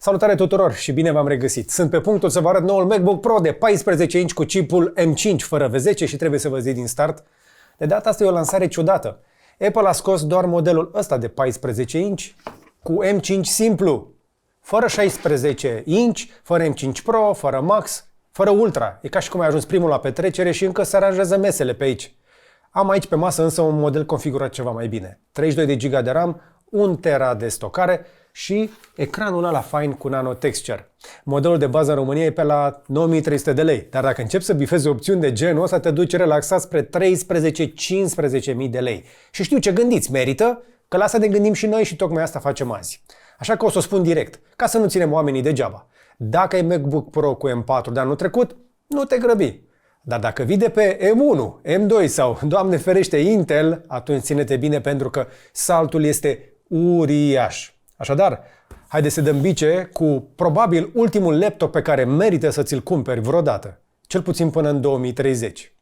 Salutare tuturor și bine v-am regăsit! Sunt pe punctul să vă arăt noul MacBook Pro de 14 inch cu chipul M5 fără V10 și trebuie să vă zic din start. De data asta e o lansare ciudată. Apple a scos doar modelul ăsta de 14 inch cu M5 simplu. Fără 16 inch, fără M5 Pro, fără Max, fără Ultra. E ca și cum ai ajuns primul la petrecere și încă se aranjează mesele pe aici. Am aici pe masă însă un model configurat ceva mai bine. 32 de GB de RAM, 1 TB de stocare și ecranul ăla fain cu nano texture. Modelul de bază în România e pe la 9300 de lei, dar dacă începi să bifezi opțiuni de genul ăsta, te duci relaxat spre 13-15.000 de lei. Și știu ce gândiți, merită? Că la asta ne gândim și noi și tocmai asta facem azi. Așa că o să o spun direct, ca să nu ținem oamenii degeaba. Dacă ai MacBook Pro cu M4 de anul trecut, nu te grăbi. Dar dacă vii de pe M1, M2 sau, Doamne ferește, Intel, atunci ține-te bine pentru că saltul este uriaș. Așadar, haide să dăm bice cu probabil ultimul laptop pe care merită să ți-l cumperi vreodată, cel puțin până în 2030.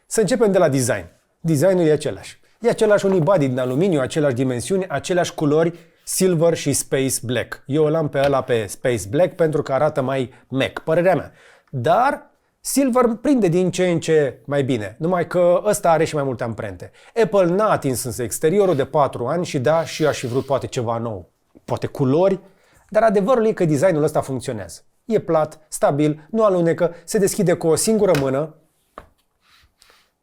Să începem de la design. Designul e același. E același unibody din aluminiu, aceleași dimensiuni, aceleași culori, silver și space black. Eu îl am pe ăla pe space black pentru că arată mai Mac, părerea mea. Dar silver prinde din ce în ce mai bine, numai că ăsta are și mai multe amprente. Apple n-a atins însă exteriorul de 4 ani și da, și eu aș fi vrut poate ceva nou. Poate culori, dar adevărul e că designul ăsta funcționează. E plat, stabil, nu alunecă, se deschide cu o singură mână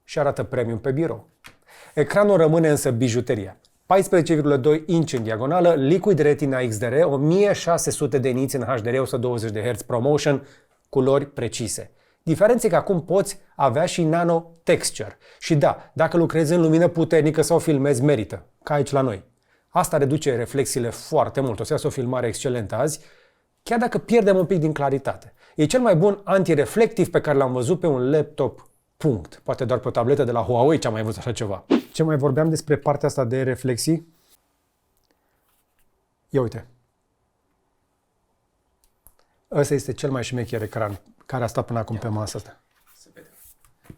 și arată premium pe birou. Ecranul rămâne însă bijuteria. 14,2 inch în diagonală, Liquid Retina XDR, 1600 de nits în HDR, 120 de Hz ProMotion, culori precise. Diferența e că acum poți avea și nano texture. Și da, dacă lucrezi în lumină puternică sau filmezi, merită, ca aici la noi. Asta reduce reflexiile foarte mult. O să iasă o filmare excelentă azi, chiar dacă pierdem un pic din claritate. E cel mai bun antireflectiv pe care l-am văzut pe un laptop. Punct. Poate doar pe o tabletă de la Huawei ce am mai văzut așa ceva. Ce mai vorbeam despre partea asta de reflexii? Ia uite. Ăsta este cel mai șmecher ecran care a stat până acum pe masă asta. Se vede.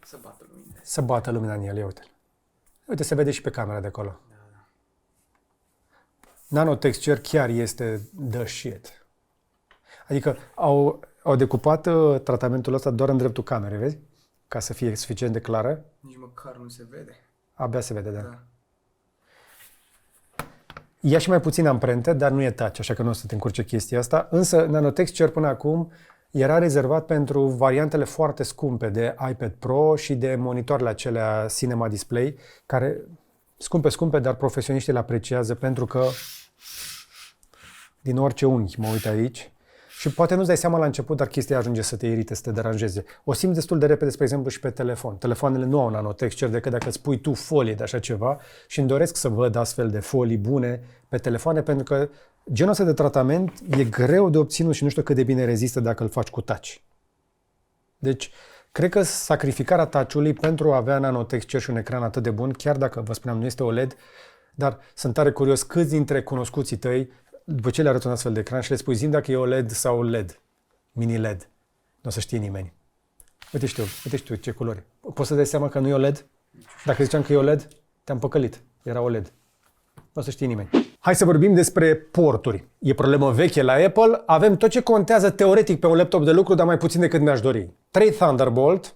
Să bată lumina. Să bată lumina în el, ia uite. Uite, se vede și pe camera de acolo. Da. Nano texture chiar este the shit. Adică au decupat tratamentul ăsta doar în dreptul camerei, vezi? Ca să fie suficient de clară. Nici măcar nu se vede. Abia se vede, da. Da. Ia și mai puțin amprente, dar nu e touch, așa că nu o să te încurce chestia asta. Însă Nano Texture până acum era rezervat pentru variantele foarte scumpe de iPad Pro și de monitoarele acelea Cinema Display, care scumpe, dar profesioniștii le apreciază pentru că din orice unghi mă uit aici. Și poate nu-ți dai seama la început, dar chestia ajunge să te irite, să te deranjeze. O simți destul de repede, spre exemplu, și pe telefon. Telefoanele nu au nano texture decât dacă îți pui tu folie de așa ceva și îmi doresc să văd astfel de folii bune pe telefoane, pentru că genul ăsta de tratament e greu de obținut și nu știu cât de bine rezistă dacă îl faci cu touch. Deci, cred că sacrificarea touch-ului pentru a avea nano texture și un ecran atât de bun, chiar dacă, vă spuneam, nu este OLED, dar sunt tare curios câți dintre cunoscuții tăi, după ce le arăți un astfel de ecran și le spui zi dacă e OLED sau LED, mini-LED, nu o să știe nimeni. Uite știu ce culori. Poți să dai seama că nu e OLED? Dacă ziceam că e OLED, te-am păcălit. Era OLED. Nu o să știe nimeni. Hai să vorbim despre porturi. E problemă veche la Apple. Avem tot ce contează teoretic pe un laptop de lucru, dar mai puțin decât mi-aș dori. 3 Thunderbolt,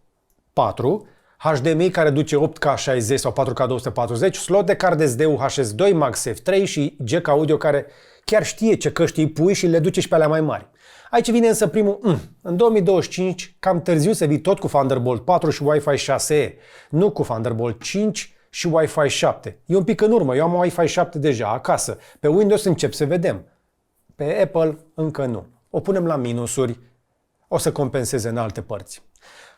4, HDMI care duce 8K 60 sau 4K 240, slot de card SD UHS-2, Max F3 și jack audio care chiar știe ce căști îi pui și le duce și pe alea mai mari. Aici vine însă primul În 2025, cam târziu să vii tot cu Thunderbolt 4 și Wi-Fi 6E, nu cu Thunderbolt 5 și Wi-Fi 7. E un pic în urmă, eu am Wi-Fi 7 deja acasă. Pe Windows încep să vedem. Pe Apple încă nu. O punem la minusuri, o să compenseze în alte părți.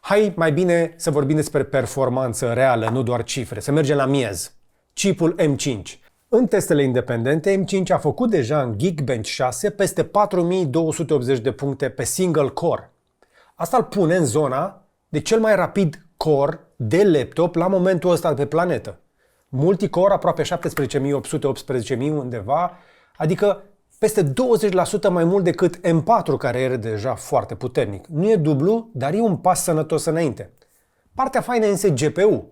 Hai mai bine să vorbim despre performanță reală, nu doar cifre. Să mergem la miez. Chipul M5. În testele independente, M5 a făcut deja în Geekbench 6 peste 4280 de puncte pe single core. Asta îl pune în zona de cel mai rapid core de laptop la momentul ăsta pe planetă. Multicore aproape 17.800-18.000 undeva, adică peste 20% mai mult decât M4, care era deja foarte puternic. Nu e dublu, dar e un pas sănătos înainte. Partea faină însă e GPU.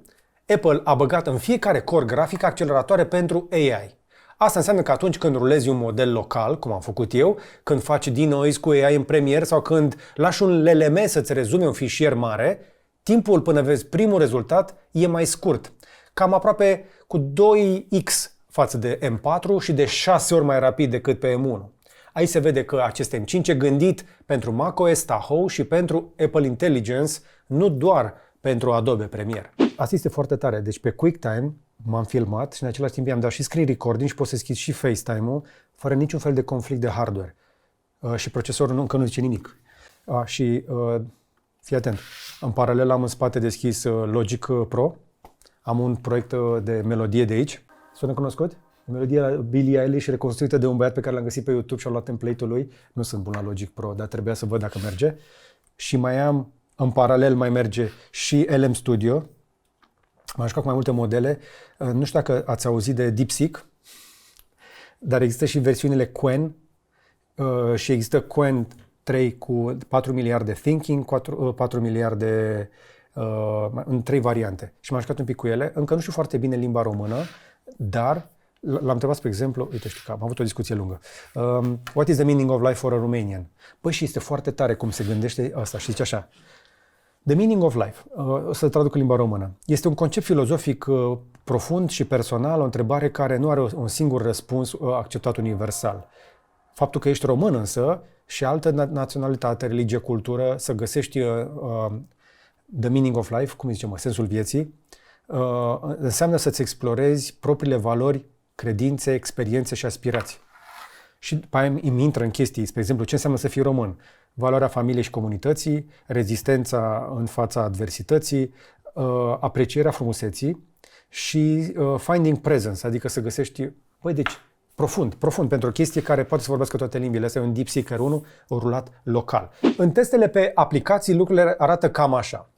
Apple a băgat în fiecare core grafic acceleratoare pentru AI. Asta înseamnă că atunci când rulezi un model local, cum am făcut eu, când faci denoise cu AI în Premiere sau când lași un LLM să-ți rezume un fișier mare, timpul până vezi primul rezultat e mai scurt. Cam aproape cu 2x față de M4 și de 6 ori mai rapid decât pe M1. Aici se vede că acest M5 e gândit pentru macOS Tahoe și pentru Apple Intelligence, nu doar pentru Adobe Premiere. Asta este foarte tare. Deci pe QuickTime m-am filmat și în același timp i-am dat și screen recording și pot să deschid și FaceTime-ul fără niciun fel de conflict de hardware. Și procesorul încă nu zice nimic. Fii atent. În paralel am în spate deschis Logic Pro. Am un proiect de melodie de aici. Sună cunoscut? Melodia Billie Eilish reconstruită de un băiat pe care l-am găsit pe YouTube și am luat template-ul lui. Nu sunt bun la Logic Pro, dar trebuia să văd dacă merge. Și mai am, în paralel mai merge și LM Studio. M-am jucat cu mai multe modele. Nu știu dacă ați auzit de DeepSeek, dar există și versiunile Qwen și există Qwen 3 cu 4 miliarde thinking, 4 miliarde în 3 variante. Și m-am jucat un pic cu ele. Încă nu știu foarte bine limba română, dar l-am întrebat, spre exemplu, uite, știu că am avut o discuție lungă. What is the meaning of life for a Romanian? Păi și este foarte tare cum se gândește asta și zice așa. The meaning of life, o să traduc în limba română, este un concept filozofic profund și personal, o întrebare care nu are un singur răspuns acceptat universal. Faptul că ești român însă și altă naționalitate, religie, cultură, să găsești the meaning of life, cum zicem, sensul vieții, înseamnă să-ți explorezi propriile valori, credințe, experiențe și aspirații. Și după aia îmi intră în chestii, spre exemplu, ce înseamnă să fii român? Valoarea familiei și comunității, rezistența în fața adversității, aprecierea frumuseții și finding presence, adică să găsești, deci profund, pentru o chestie care poate să vorbească toate limbile. Asta e un DeepSeek R1 rulat local. În testele pe aplicații lucrurile arată cam așa.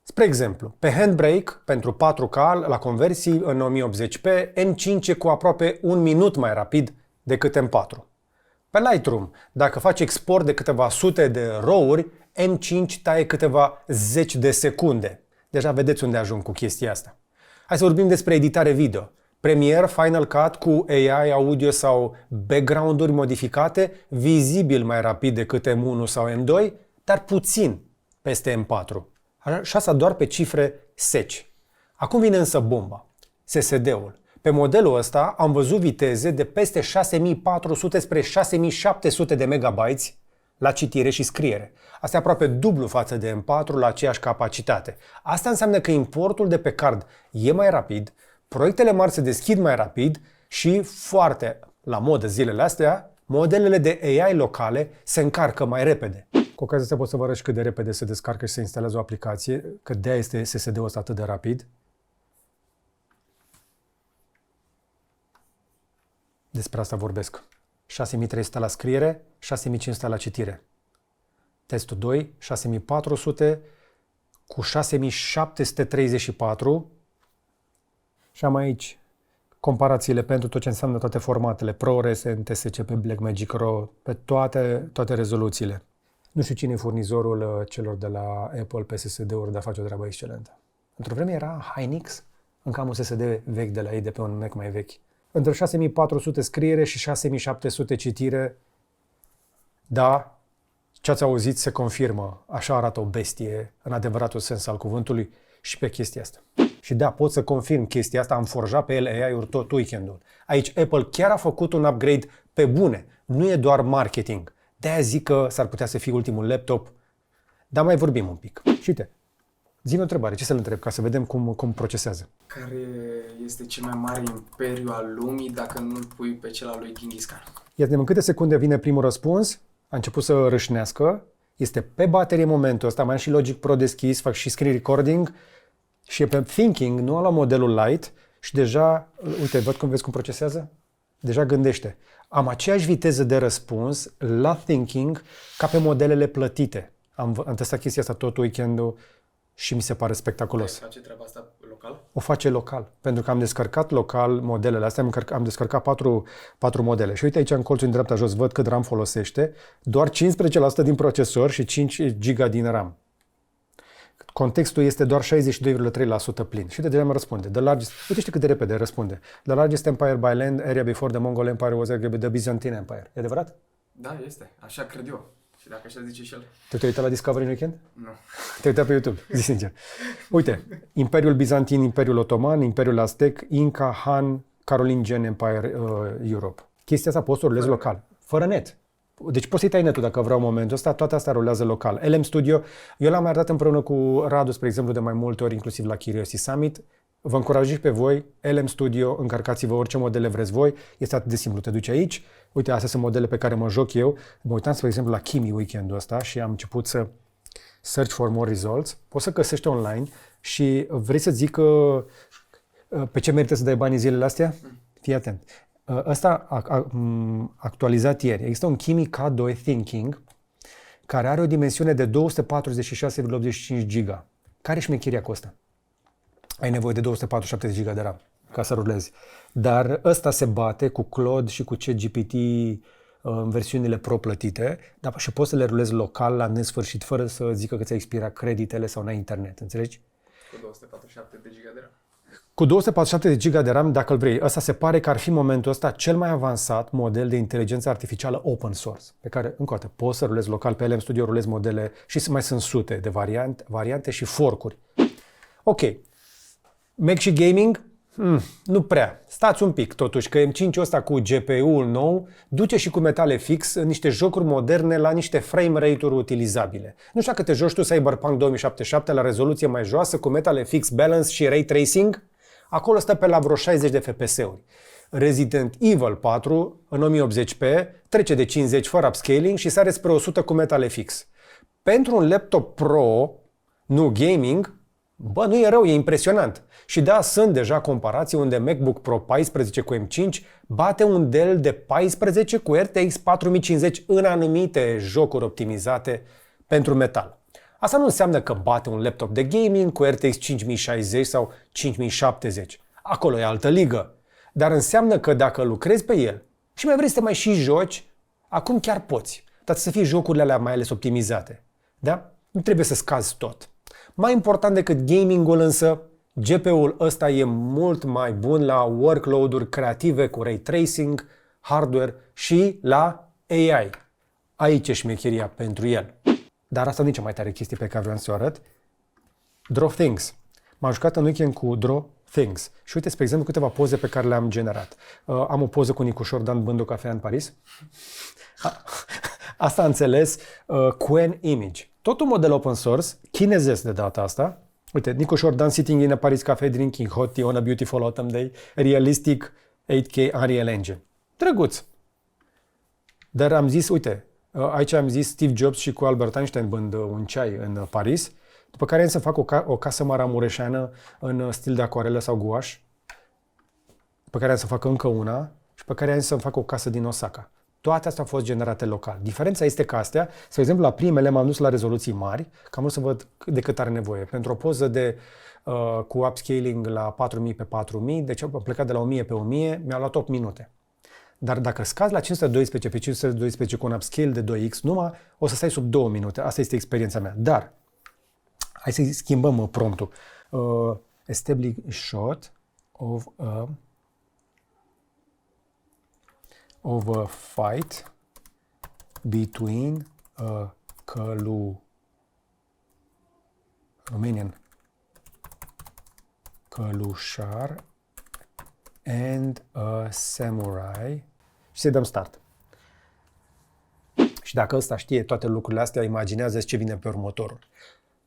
Spre exemplu, pe Handbrake, pentru 4K, la conversii în 1080p, M5 e cu aproape un minut mai rapid decât M4. Pe Lightroom, dacă faci export de câteva sute de RAW-uri, M5 taie câteva zeci de secunde. Deja vedeți unde ajung cu chestia asta. Hai să vorbim despre editare video. Premiere, Final Cut cu AI, audio sau background-uri modificate, vizibil mai rapid decât M1 sau M2, dar puțin peste M4. Și asta doar pe cifre seci. Acum vine însă bomba, SSD-ul. Pe modelul ăsta am văzut viteze de peste 6400 spre 6700 de megabytes la citire și scriere. Asta e aproape dublu față de M4 la aceeași capacitate. Asta înseamnă că importul de pe card e mai rapid, proiectele mari se deschid mai rapid și foarte la modă zilele astea, modelele de AI locale se încarcă mai repede. Cu ocazia asta pot să vă arăt cât de repede se descarcă și se instalează o aplicație, că de-aia este SSD-ul ăsta atât de rapid. Despre asta vorbesc. 6300 la scriere, 6500 la citire. Testul 2, 6400 cu 6734. Și am aici comparațiile pentru tot ce înseamnă toate formatele, ProRes, NTSC, pe Blackmagic RAW, pe toate rezoluțiile. Nu știu cine e furnizorul celor de la Apple pe SSD-uri, dar face o treabă excelentă. Într-o vreme era Hynix, încă am un SSD vechi de la ei, de pe un Mac mai vechi. Între 6400 scriere și 6700 citire, da, ce ați auzit se confirmă. Așa arată o bestie, în adevăratul sens al cuvântului, și pe chestia asta. Și da, pot să confirm chestia asta, am forjat pe el AI-uri tot weekendul. Aici Apple chiar a făcut un upgrade pe bune, nu e doar marketing. De-aia zic că s-ar putea să fie ultimul laptop, dar mai vorbim un pic. Și uite, zi-mi o întrebare, ce să-l întreb, ca să vedem cum procesează. Care este cel mai mare imperiu al lumii dacă nu îl pui pe cel al lui Genghis Khan? Iar în câte secunde vine primul răspuns, a început să râșnească, este pe baterie în momentul ăsta, mai am și Logic Pro deschis, fac și screen recording și e pe Thinking, nu am luat modelul Lite și deja, uite, vezi cum procesează? Deja gândește. Am aceeași viteză de răspuns la Thinking ca pe modelele plătite. Am testat chestia asta tot weekendul și mi se pare spectaculos. Face treaba asta local? O face local, pentru că am descărcat local modelele astea, am descărcat 4 modele. Și uite aici în colțul din dreapta jos, văd cât RAM folosește, doar 15% din procesor și 5 GB din RAM. Contextul este doar 62,3% plin. Și deja mă răspunde. Uite cât de repede răspunde. The largest empire by land area before the Mongol Empire was the Byzantine Empire. E adevărat? Da, este. Așa cred eu. Și dacă așa zice și el. Te-ai uitat la Discovery în weekend? Nu. Te-ai uitat pe YouTube, zi sincer. Uite, Imperiul Bizantin, Imperiul Otoman, Imperiul Aztec, Inca, Han, Carolingian Empire, Europe. Chestia asta poți să rulezi local, fără net. Deci poți să-i tai netul dacă vreau în momentul ăsta, toate astea rulează local. LM Studio, eu l-am mai arătat împreună cu Radu, spre exemplu, de mai multe ori, inclusiv la Curiosity Summit. Vă încurajez pe voi, LM Studio, încărcați-vă orice modele vreți voi, este atât de simplu, te duci aici, uite, astea sunt modele pe care mă joc eu, mă uitam, spre exemplu, la Kimi weekendul ăsta și am început să search for more results, poți să găsești online și vrei să zic pe ce merită să dai banii zilele astea? Fii atent. Ăsta actualizat ieri. Există un Kimi K2 Thinking care are o dimensiune de 246,85 GB. Care șmecheria costă? Ai nevoie de 247 de GB de RAM ca să rulezi. Dar ăsta se bate cu Claude și cu ChatGPT în versiunile pro plătite, dar și poți să le rulezi local la nesfârșit fără să zică că ți-a expirat creditele sau n-ai internet, înțelegi? Cu 247 de GB de RAM. Cu 247 de GB de RAM, dacă îl vrei. Ăsta se pare că ar fi momentul ăsta cel mai avansat model de inteligență artificială open source, pe care, încă o dată, poți să rulezi local pe LM Studio, rulezi modele și mai sunt sute de variante și forcuri. Ok. Mac și gaming? Nu prea. Stați un pic, totuși, că M5 ăsta cu GPU-ul nou duce și cu metale fix în niște jocuri moderne la niște frame rate-uri utilizabile. Nu știu dacă te joci tu Cyberpunk 2077 la rezoluție mai joasă, cu metale fix, balance și ray tracing? Acolo stă pe la vreo 60 de FPS-uri. Resident Evil 4 în 1080p trece de 50 fără upscaling și sare spre 100 cu metale fix. Pentru un laptop pro, nu gaming, bă, nu e rău, e impresionant. Și da, sunt deja comparații unde MacBook Pro 14 cu M5 bate un Dell de 14 cu RTX 4050 în anumite jocuri optimizate pentru metal. Asta nu înseamnă că bate un laptop de gaming cu RTX 5060 sau 5070. Acolo e altă ligă. Dar înseamnă că dacă lucrezi pe el și mai vrei să te mai și joci, acum chiar poți. Dar să fie jocurile alea mai ales optimizate. Da? Nu trebuie să scazi tot. Mai important decât gaming-ul însă, GPU-ul ăsta e mult mai bun la workload-uri creative cu ray tracing, hardware și la AI. Aici e șmecheria pentru el. Dar asta nu e cea mai tare chestie pe care vreau să o arăt. Draw Things. M-am jucat în weekend cu Draw Things. Și uite, spre exemplu, câteva poze pe care le-am generat. Am o poză cu Nicușor dând bând o cafea în Paris. Asta a înțeles Qwen Image. Tot un model open source, chinezesc de data asta. Uite, Nicușor Dan sitting in a Paris cafe drinking hot tea on a beautiful autumn day. Realistic 8K Unreal Engine. Drăguț. Dar am zis, uite, aici am zis Steve Jobs și cu Albert Einstein bând un ceai în Paris, după care am să fac o casă maramureșeană în stil de acuarelă sau guaș, după care am să fac încă una și pe care am să fac o casă din Osaka. Toate astea au fost generate local. Diferența este că astea, spre exemplu, la primele m-am dus la rezoluții mari, că am vrut să văd de cât are nevoie. Pentru o poză cu upscaling la 4000 pe 4000, deci am plecat de la 1000 pe 1000, mi-a luat 8 minute. Dar dacă scazi la 512 pe 512 cu un upscale de 2x numai, o să stai sub 2 minute. Asta este experiența mea. Dar, hai să schimbăm promptul. Establish shot of a fight between a Romanian călușar and a samurai și să-i dăm start. Și dacă ăsta știe toate lucrurile astea, imaginează-ți ce vine pe următorul.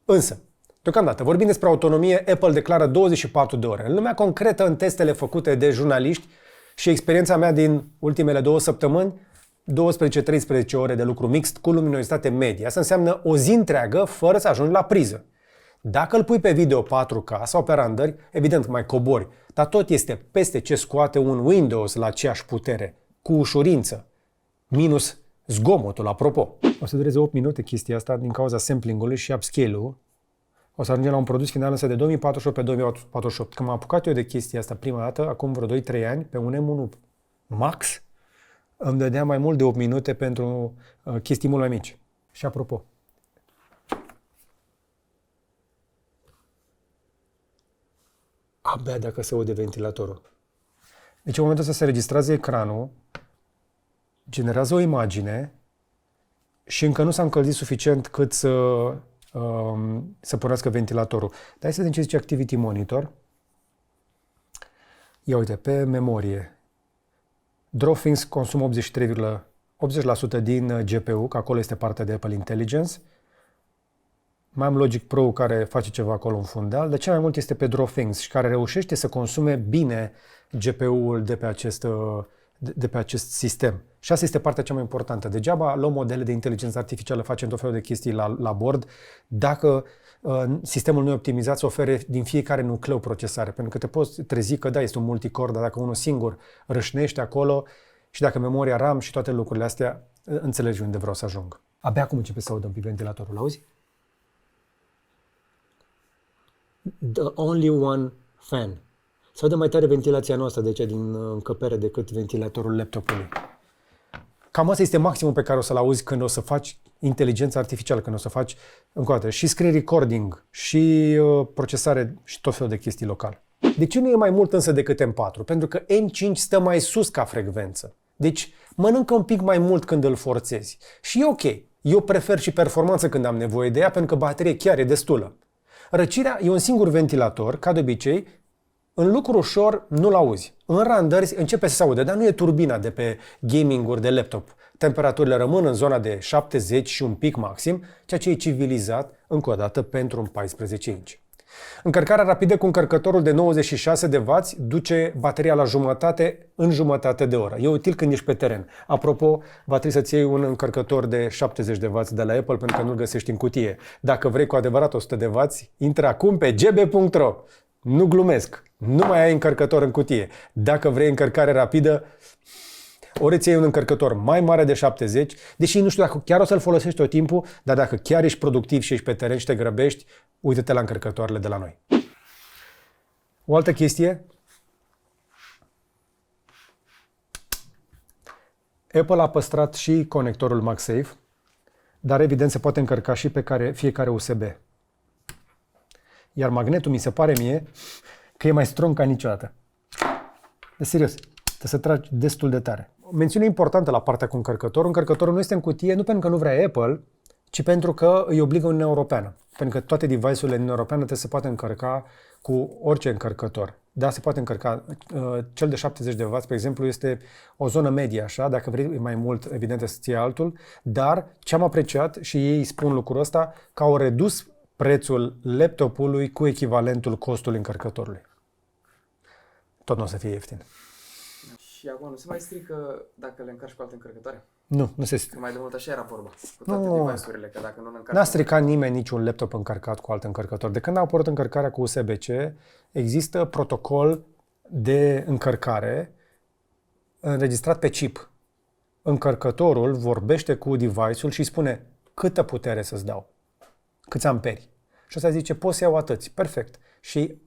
Însă, deocamdată, vorbim despre autonomie, Apple declară 24 de ore. În lumea concretă, în testele făcute de jurnaliști și experiența mea din ultimele 2 săptămâni, 12-13 ore de lucru mixt cu luminositate medie. Asta înseamnă o zi întreagă fără să ajungi la priză. Dacă îl pui pe video 4K sau pe randări, evident mai cobori, dar tot este peste ce scoate un Windows la aceeași putere, cu ușurință, minus zgomotul, apropo. O să dureze 8 minute chestia asta din cauza sampling-ului și upscale-ul. O să ajungem la un produs final însă de 2048 pe 2048. Când m-am apucat eu de chestia asta prima dată, acum vreo 2-3 ani, pe un M1 Max, îmi dădea mai mult de 8 minute pentru chestii mult mai mici. Și apropo, abia dacă se aude ventilatorul. Deci în momentul ăsta se registrează ecranul, generează o imagine și încă nu s-a încălzit suficient cât să pornească ventilatorul. Dar hai să vedem ce zice Activity Monitor. Ia uite, pe memorie. Drawthings consumă 80% din GPU, că acolo este partea de Apple Intelligence. Mai am Logic Pro care face ceva acolo în fundal, dar cel mai mult este pe Drawthings și care reușește să consume bine GPU-ul de pe acest sistem. Și asta este partea cea mai importantă. Degeaba luăm modele de inteligență artificială, facem tot felul de chestii la bord, dacă sistemul nu e optimizat să ofere din fiecare nucleu procesare. Pentru că te poți trezi că da, este un multicore, dar dacă unul singur râșnește acolo și dacă memoria RAM și toate lucrurile astea, înțelegi unde vreau să ajung. Abia acum începe să audă un pic ventilatorul, auzi? The only one fan. Se aude mai tare ventilația noastră de aici din încăpere decât ventilatorul laptopului. Cam asta este maximul pe care o să-l auzi când o să faci inteligența artificială, când o să faci încă o dată și screen recording și procesare și tot felul de chestii local. De ce nu e mai mult însă decât M4? Pentru că M5 stă mai sus ca frecvență. Deci mănâncă un pic mai mult când îl forțezi. Și e ok. Eu prefer și performanță când am nevoie de ea, pentru că baterie chiar e destulă. Răcirea e un singur ventilator, ca de obicei, în lucru ușor nu-l auzi. În randări începe să se aude, dar nu e turbina de pe gaming-uri de laptop. Temperaturile rămân în zona de 70 și un pic maxim, ceea ce e civilizat, încă o dată, pentru un 14 inch. Încărcarea rapidă cu încărcătorul de 96 de W duce bateria la jumătate în jumătate de oră. E util când ești pe teren. Apropo, va trebui să-ți iei un încărcător de 70 de W de la Apple pentru că nu-l găsești în cutie. Dacă vrei cu adevărat 100 de W, intră acum pe gb.ro. Nu glumesc, nu mai ai încărcător în cutie. Dacă vrei încărcare rapidă, ori îți iei un încărcător mai mare de 70, deși nu știu dacă chiar o să-l folosești tot timpul, dar dacă chiar ești productiv și ești pe teren și te grăbești, uite-te la încărcătoarele de la noi. O altă chestie. Apple a păstrat și conectorul MagSafe, dar evident se poate încărca și pe fiecare USB. Iar magnetul mi se pare mie că e mai strong ca niciodată. De serios, trebuie să tragi destul de tare. O mențiune importantă la partea cu încărcătorul. Încărcătorul nu este în cutie nu pentru că nu vrea Apple, ci pentru că îi obligă Uniunea Europeană. Pentru că toate device-urile din Uniunea Europeană trebuie să se poată încărca cu orice încărcător. Da, se poate încărca. Cel de 70 de W, pe exemplu, este o zonă medie, așa. Dacă vrei mai mult, evident, să-ți iei altul. Dar ce am apreciat, și ei spun lucrul ăsta, că au redus prețul laptopului cu echivalentul costului încărcătorului. Tot nu o să fie ieftin. Și acum nu se mai strică dacă le încarci cu alte încărcătoare? Nu se strică. Că mai de mult așa era vorba. Cu toate device-urile, că dacă nu le încarci... N-a stricat nimeni niciun laptop încărcat cu alt încărcător. De când a apărut încărcarea cu USB-C, există protocol de încărcare înregistrat pe chip. Încărcătorul vorbește cu device-ul și spune câtă putere să-ți dau, câți amperi. Și ăsta zice, poți să iau atâți. Perfect. Și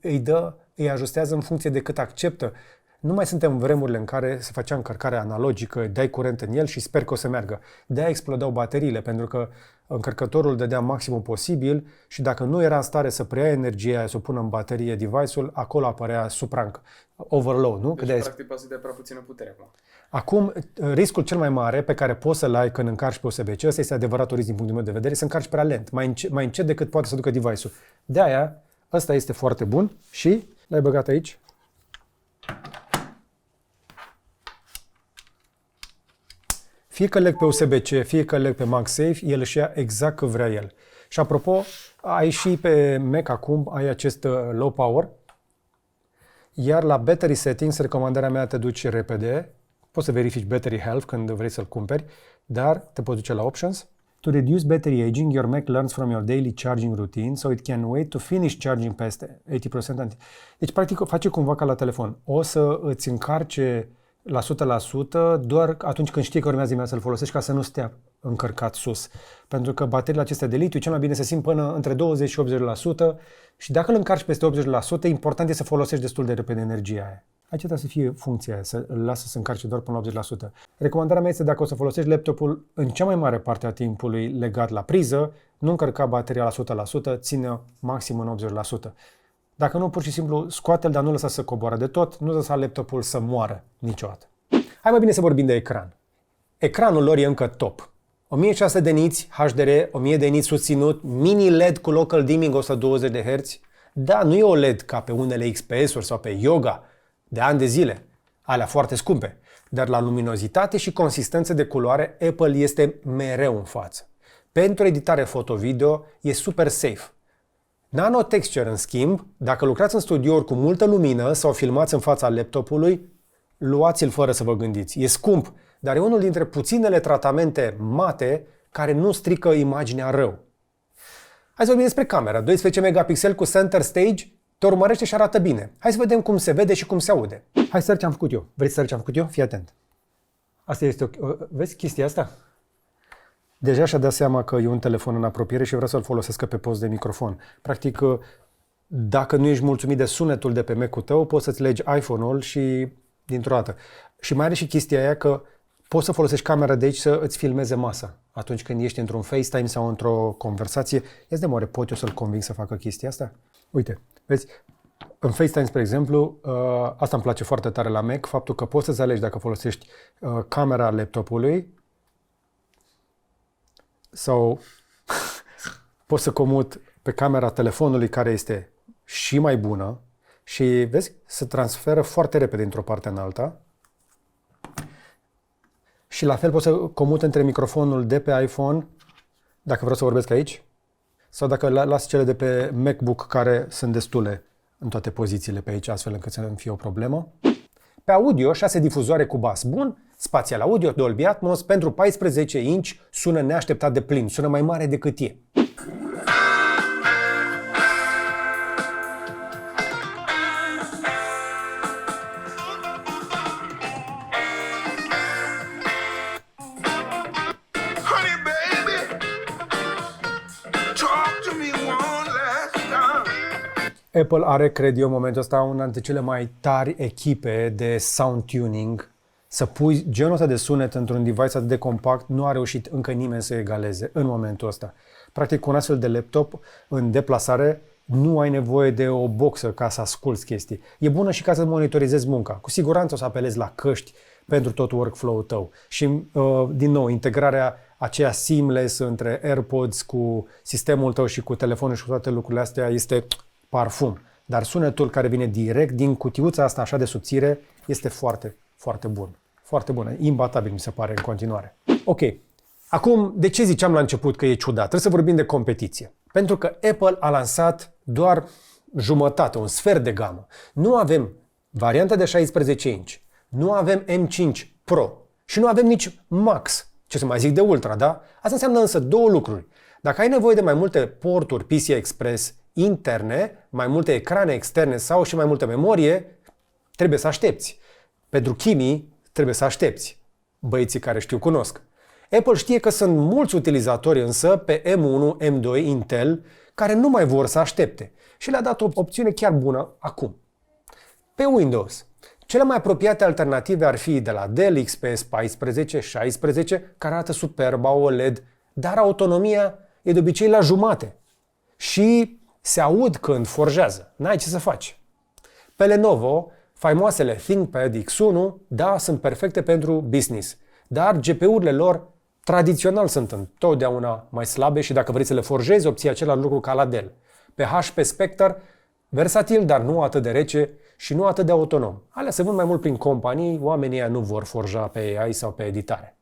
îi ajustează în funcție de cât acceptă. Nu mai suntem în vremurile în care se făcea încărcare analogică, dai curent în el și sper că o să meargă. De-aia explodau bateriile, pentru că încărcătorul dădea maximul posibil și dacă nu era în stare să preia energia, să o pună în baterie device-ul, acolo apărea overload, nu? Deci, practic, poate să dea prea puțină putere acum. Acum, riscul cel mai mare pe care poți să-l ai când încarci pe USB-C, ăsta este adevăratul risc din punctul meu de vedere, să încarci prea lent, mai încet decât poate să ducă device-ul. De-aia, ăsta este foarte bun și l-ai băgat aici. Fie că leg pe USB-C, fie că leg pe MagSafe, el își ia exact cât vrea el. Și apropo, ai și pe Mac acum, ai acest low power, iar la battery settings, recomandarea mea, te duci repede, poți să verifici battery health când vrei să-l cumperi, dar te poți duce la options. To reduce battery aging, your Mac learns from your daily charging routine, so it can wait to finish charging past 80%. Deci, practic, face cumva ca la telefon. O să îți încarce la 100% doar atunci când știi că urmează imediat să-l folosești ca să nu stea încărcat sus. Pentru că bateriile acestea de litiu cel mai bine se simt până între 20 și 80% și dacă îl încarci peste 80%, important e să folosești destul de repede energia aia. Aici trebuie să fie funcția aia, să îl lasă să încarce doar până la 80%. Recomandarea mea este dacă o să folosești laptopul în cea mai mare parte a timpului legat la priză, nu încărca bateria la 100%, ține maxim în 80%. Dacă nu, pur și simplu scoate-l, dar nu lăsa să coboare de tot, nu lăsa laptopul să moară niciodată. Hai mai bine să vorbim de ecran. Ecranul lor e încă top. 1600 de niți HDR, 1000 de niți susținut, mini LED cu local dimming 120 de Hz. Da, nu e OLED ca pe unele XPS-uri sau pe Yoga de ani de zile, alea foarte scumpe. Dar la luminozitate și consistență de culoare, Apple este mereu în față. Pentru editare foto-video e super safe. Nano Texture, în schimb, dacă lucrați în studiouri cu multă lumină sau filmați în fața laptopului, luați-l fără să vă gândiți. E scump, dar e unul dintre puținele tratamente mate care nu strică imaginea rău. Hai să vorbim despre camera. 12 megapixeli cu center stage te urmărește și arată bine. Hai să vedem cum se vede și cum se aude. Hai să arăt ce am făcut eu. Vrei să arăt ce am făcut eu? Fii atent. Asta este vezi chestia asta? Deja și-a dat seama că e un telefon în apropiere și vreau să-l folosesc pe post de microfon. Practic, dacă nu ești mulțumit de sunetul de pe Mac-ul tău, poți să-ți legi iPhone-ul și dintr-o dată. Și mai are și chestia aia că poți să folosești camera de aici să îți filmeze masa. Atunci când ești într-un FaceTime sau într-o conversație, ia-ți de moare, pot eu să-l conving să facă chestia asta? Uite, vezi, în FaceTime, spre exemplu, asta îmi place foarte tare la Mac, faptul că poți să-ți alegi dacă folosești camera laptopului sau poți să comut pe camera telefonului care este și mai bună și, vezi, se transferă foarte repede într-o parte în alta. Și la fel pot să comut între microfonul de pe iPhone, dacă vreau să vorbesc aici, sau dacă las cele de pe MacBook, care sunt destule în toate pozițiile pe aici, astfel încât să nu fie o problemă. Pe audio, 6 difuzoare cu bas bun, spațial audio, Dolby Atmos, pentru 14 inch sună neașteptat de plin, sună mai mare decât e. Apple are, cred eu, în momentul ăsta una dintre cele mai tari echipe de sound tuning. Să pui genul ăsta de sunet într-un device atât de compact, nu a reușit încă nimeni să egaleze în momentul ăsta. Practic, cu un astfel de laptop în deplasare, nu ai nevoie de o boxă ca să asculți chestii. E bună și ca să monitorizezi munca. Cu siguranță o să apelezi la căști pentru tot workflow-ul tău. Și, din nou, integrarea aceea seamless între AirPods cu sistemul tău și cu telefonul și cu toate lucrurile astea este parfum. Dar sunetul care vine direct din cutiuța asta așa de subțire este foarte, foarte bun. Foarte bună. Imbatabil, mi se pare, în continuare. Ok. Acum, de ce ziceam la început că e ciudat? Trebuie să vorbim de competiție. Pentru că Apple a lansat doar jumătate, un sfert de gamă. Nu avem varianta de 16 inch. Nu avem M5 Pro. Și nu avem nici Max. Ce să mai zic de Ultra, da? Asta înseamnă însă două lucruri. Dacă ai nevoie de mai multe porturi PCI Express interne, mai multe ecrane externe sau și mai multă memorie, trebuie să aștepți. Pentru chimii trebuie să aștepți. Băieții care știu cunosc. Apple știe că sunt mulți utilizatori însă pe M1, M2, Intel, care nu mai vor să aștepte și le-a dat o opțiune chiar bună acum. Pe Windows, cele mai apropiate alternative ar fi de la Dell XPS 14, 16, care arată superb, au OLED, dar autonomia e de obicei la jumate și se aud când forjează. N-ai ce să faci. Pe Lenovo, faimoasele ThinkPad X1, da, sunt perfecte pentru business, dar GPU-urile lor tradițional sunt întotdeauna mai slabe și dacă vrei să le forjezi, obții același lucru ca la Dell. Pe HP Spectre, versatil, dar nu atât de rece și nu atât de autonom. Alea se vând mai mult prin companii, oamenii ăia nu vor forja pe AI sau pe editare.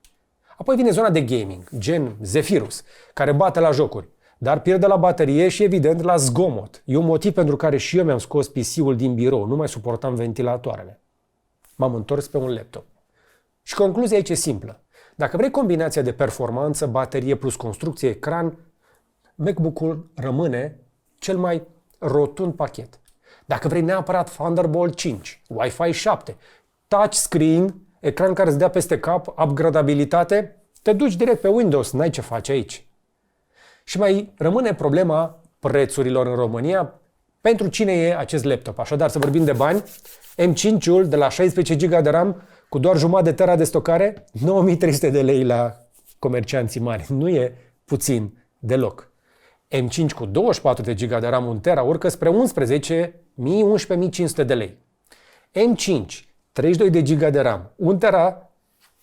Apoi vine zona de gaming, gen Zephyrus, care bate la jocuri, dar pierde la baterie și, evident, la zgomot. E un motiv pentru care și eu mi-am scos PC-ul din birou, nu mai suportam ventilatoarele. M-am întors pe un laptop. Și concluzia aici e simplă. Dacă vrei combinația de performanță, baterie plus construcție, ecran, MacBook-ul rămâne cel mai rotund pachet. Dacă vrei neapărat Thunderbolt 5, Wi-Fi 7, touchscreen, ecran care îți dea peste cap, upgradabilitate, te duci direct pe Windows, n-ai ce face aici. Și mai rămâne problema prețurilor în România. Pentru cine e acest laptop? Așadar, să vorbim de bani. M5-ul de la 16 GB de RAM cu doar jumătate de tera de stocare, 9300 de lei la comercianții mari. Nu e puțin deloc. M5 cu 24 de GB de RAM 1 tera urcă spre 11.500 de lei. M5, 32 de GB de RAM, 1 tera,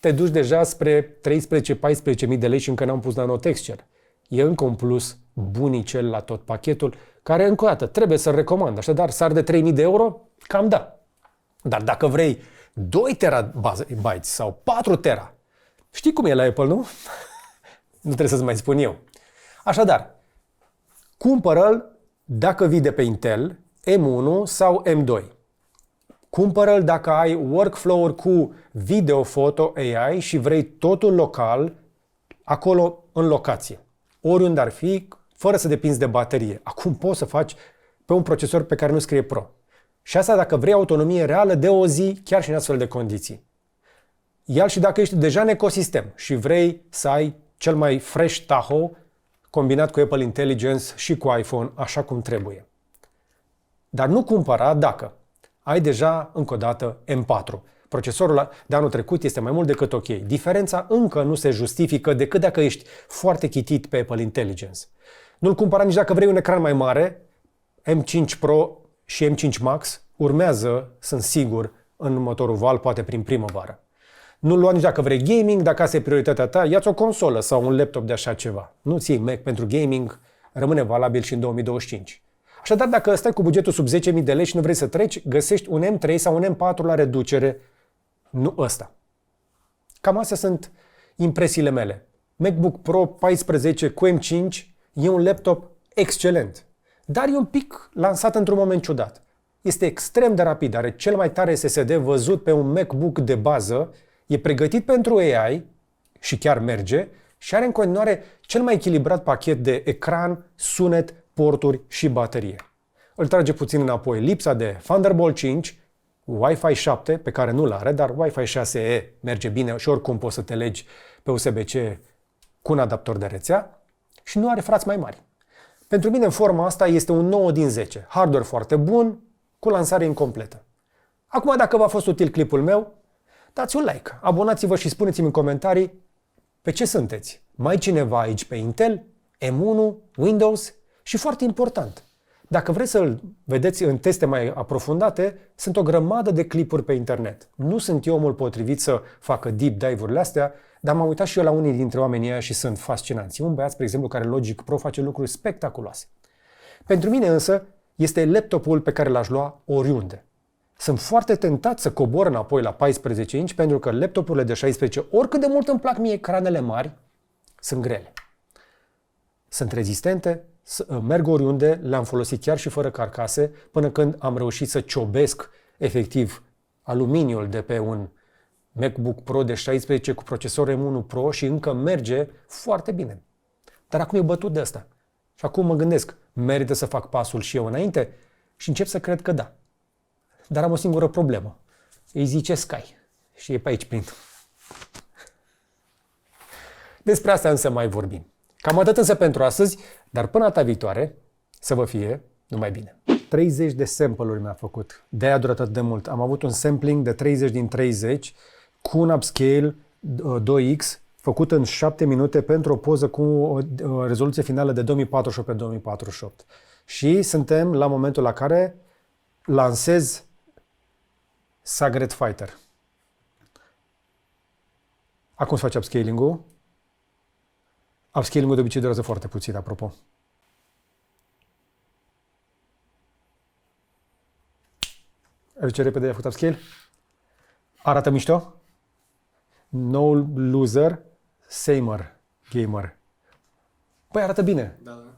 te duci deja spre 13-14.000 de lei și încă n-am pus nano texture. E încă un plus bunicel la tot pachetul, care încă o dată trebuie să-l recomand. Așadar, sar de 3.000 de euro? Cam da. Dar dacă vrei 2 terabytes sau 4 tera, știi cum e la Apple, nu? Nu trebuie să-ți mai spun eu. Așadar, cumpără-l dacă vii de pe Intel, M1 sau M2. Cumpără-l dacă ai workflow-uri cu video, foto, AI și vrei totul local, acolo în locație. Oriunde ar fi, fără să depinzi de baterie. Acum poți să faci pe un procesor pe care nu scrie Pro. Și asta dacă vrei autonomie reală de o zi, chiar și în astfel de condiții. Ia-l și dacă ești deja în ecosistem și vrei să ai cel mai fresh Tahoe combinat cu Apple Intelligence și cu iPhone, așa cum trebuie. Dar nu cumpăra dacă ai deja, încă o dată, M4. Procesorul de anul trecut este mai mult decât ok. Diferența încă nu se justifică decât dacă ești foarte chitit pe Apple Intelligence. Nu-l cumpăra nici dacă vrei un ecran mai mare. M5 Pro și M5 Max urmează, sunt sigur, în următorul val, poate prin primăvară. Nu-l lua nici dacă vrei gaming, dacă asta e prioritatea ta, ia-ți o consolă sau un laptop de așa ceva. Nu-ți iei Mac pentru gaming, rămâne valabil și în 2025. Așadar, dacă stai cu bugetul sub 10.000 de lei și nu vrei să treci, găsești un M3 sau un M4 la reducere, nu ăsta. Cam astea sunt impresiile mele. MacBook Pro 14 cu M5 e un laptop excelent, dar e un pic lansat într-un moment ciudat. Este extrem de rapid, are cel mai tare SSD văzut pe un MacBook de bază, e pregătit pentru AI și chiar merge și are în continuare cel mai echilibrat pachet de ecran, sunet, porturi și baterie. Îl trage puțin înapoi lipsa de Thunderbolt 5, Wi-Fi 7, pe care nu-l are, dar Wi-Fi 6E merge bine și oricum poți să te legi pe USB-C cu un adaptor de rețea și nu are frați mai mari. Pentru mine, în forma asta, este un 9 din 10. Hardware foarte bun, cu lansare incompletă. Acum, dacă v-a fost util clipul meu, dați un like, abonați-vă și spuneți-mi în comentarii pe ce sunteți. Mai cineva aici pe Intel, M1, Windows și foarte important, dacă vreți să-l vedeți în teste mai aprofundate, sunt o grămadă de clipuri pe internet. Nu sunt eu omul potrivit să facă deep dive-urile astea, dar m-am uitat și eu la unii dintre oamenii ăia și sunt fascinanți. Un băiat, spre exemplu, care Logic Pro face lucruri spectaculoase. Pentru mine însă este laptopul pe care l-aș lua oriunde. Sunt foarte tentat să cobor înapoi la 14 inch pentru că laptopurile de 16, oricât de mult îmi plac mie ecranele mari, sunt grele. Sunt rezistente, merg oriunde, le-am folosit chiar și fără carcase, până când am reușit să ciobesc efectiv aluminiul de pe un MacBook Pro de 16 cu procesor M1 Pro și încă merge foarte bine. Dar acum e bătut de asta. Și acum mă gândesc, merită să fac pasul și eu înainte? Și încep să cred că da. Dar am o singură problemă. Îi zice Sky. Și e pe aici plin. Despre asta însă mai vorbim. Cam atât însă pentru astăzi, dar până data viitoare, să vă fie numai bine. 30 de sample-uri mi-a făcut. De-aia a durat atât de mult. Am avut un sampling de 30 din 30 cu un upscale 2X făcut în 7 minute pentru o poză cu o rezoluție finală de 2048 pe 2048. Și suntem la momentul la care lansez Sagret Fighter. Acum se face upscaling-ul. Upscaling-ul de obicei durează foarte puțin, apropo. Ai ce repede ai făcut upscale? Arată mișto? No loser, samer gamer. Păi arată bine. Da, da.